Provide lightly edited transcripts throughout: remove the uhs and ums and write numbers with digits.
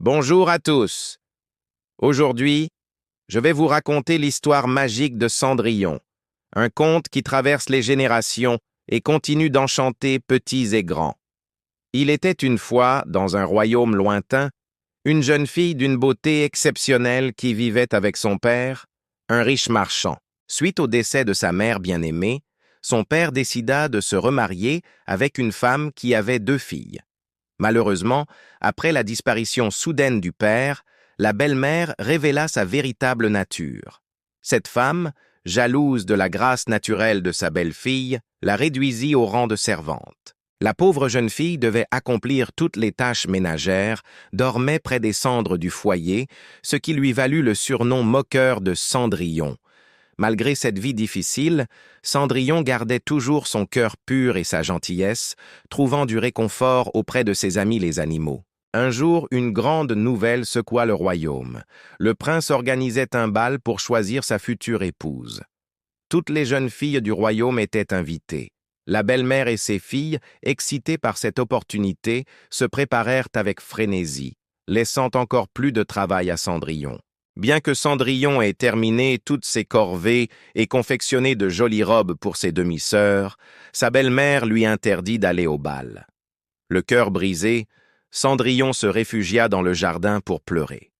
Bonjour à tous. Aujourd'hui, je vais vous raconter l'histoire magique de Cendrillon, un conte qui traverse les générations et continue d'enchanter petits et grands. Il était une fois, dans un royaume lointain, une jeune fille d'une beauté exceptionnelle qui vivait avec son père, un riche marchand. Suite au décès de sa mère bien-aimée, son père décida de se remarier avec une femme qui avait 2 filles. Malheureusement, après la disparition soudaine du père, la belle-mère révéla sa véritable nature. Cette femme, jalouse de la grâce naturelle de sa belle-fille, la réduisit au rang de servante. La pauvre jeune fille devait accomplir toutes les tâches ménagères, dormait près des cendres du foyer, ce qui lui valut le surnom moqueur de Cendrillon. Malgré cette vie difficile, Cendrillon gardait toujours son cœur pur et sa gentillesse, trouvant du réconfort auprès de ses amis les animaux. Un jour, une grande nouvelle secoua le royaume. Le prince organisait un bal pour choisir sa future épouse. Toutes les jeunes filles du royaume étaient invitées. La belle-mère et ses filles, excitées par cette opportunité, se préparèrent avec frénésie, laissant encore plus de travail à Cendrillon. Bien que Cendrillon ait terminé toutes ses corvées et confectionné de jolies robes pour ses demi-sœurs, sa belle-mère lui interdit d'aller au bal. Le cœur brisé, Cendrillon se réfugia dans le jardin pour pleurer.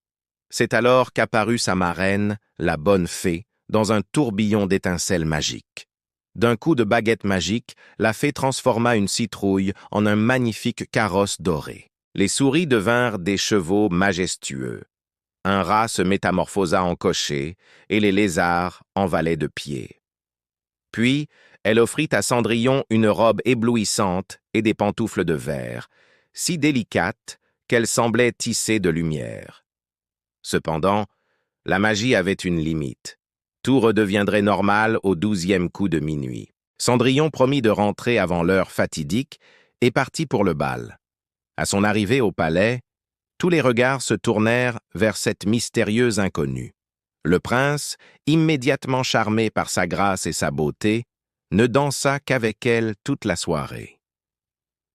C'est alors qu'apparut sa marraine, la bonne fée, dans un tourbillon d'étincelles magiques. D'un coup de baguette magique, la fée transforma une citrouille en un magnifique carrosse doré. Les souris devinrent des chevaux majestueux. Un rat se métamorphosa en cocher et les lézards en valets de pied. Puis, elle offrit à Cendrillon une robe éblouissante et des pantoufles de verre, si délicates qu'elles semblaient tissées de lumière. Cependant, la magie avait une limite. Tout redeviendrait normal au 12e coup de minuit. Cendrillon promit de rentrer avant l'heure fatidique et partit pour le bal. À son arrivée au palais, tous les regards se tournèrent vers cette mystérieuse inconnue. Le prince, immédiatement charmé par sa grâce et sa beauté, ne dansa qu'avec elle toute la soirée.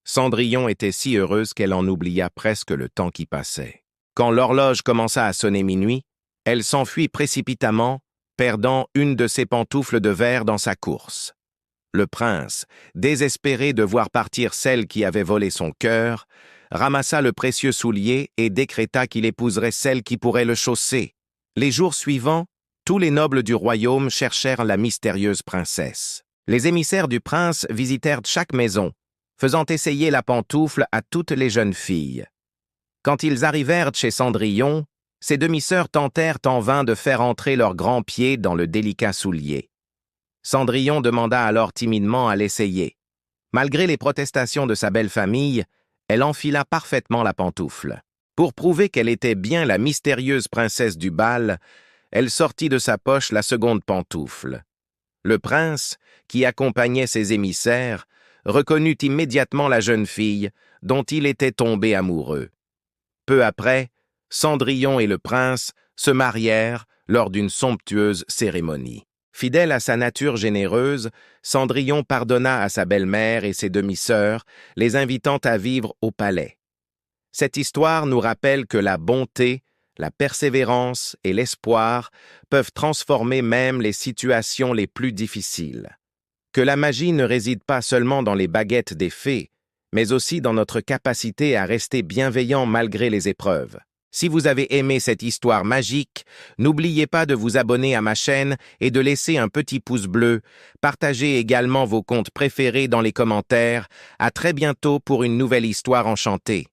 Cendrillon était si heureuse qu'elle en oublia presque le temps qui passait. Quand l'horloge commença à sonner minuit, elle s'enfuit précipitamment, perdant une de ses pantoufles de verre dans sa course. Le prince, désespéré de voir partir celle qui avait volé son cœur, ramassa le précieux soulier et décréta qu'il épouserait celle qui pourrait le chausser. Les jours suivants, tous les nobles du royaume cherchèrent la mystérieuse princesse. Les émissaires du prince visitèrent chaque maison, faisant essayer la pantoufle à toutes les jeunes filles. Quand ils arrivèrent chez Cendrillon, ses demi-sœurs tentèrent en vain de faire entrer leurs grands pieds dans le délicat soulier. Cendrillon demanda alors timidement à l'essayer. Malgré les protestations de sa belle famille, elle enfila parfaitement la pantoufle. Pour prouver qu'elle était bien la mystérieuse princesse du bal, elle sortit de sa poche la seconde pantoufle. Le prince, qui accompagnait ses émissaires, reconnut immédiatement la jeune fille, dont il était tombé amoureux. Peu après, Cendrillon et le prince se marièrent lors d'une somptueuse cérémonie. Fidèle à sa nature généreuse, Cendrillon pardonna à sa belle-mère et ses demi-sœurs, les invitant à vivre au palais. Cette histoire nous rappelle que la bonté, la persévérance et l'espoir peuvent transformer même les situations les plus difficiles. Que la magie ne réside pas seulement dans les baguettes des fées, mais aussi dans notre capacité à rester bienveillant malgré les épreuves. Si vous avez aimé cette histoire magique, n'oubliez pas de vous abonner à ma chaîne et de laisser un petit pouce bleu. Partagez également vos contes préférés dans les commentaires. À très bientôt pour une nouvelle histoire enchantée.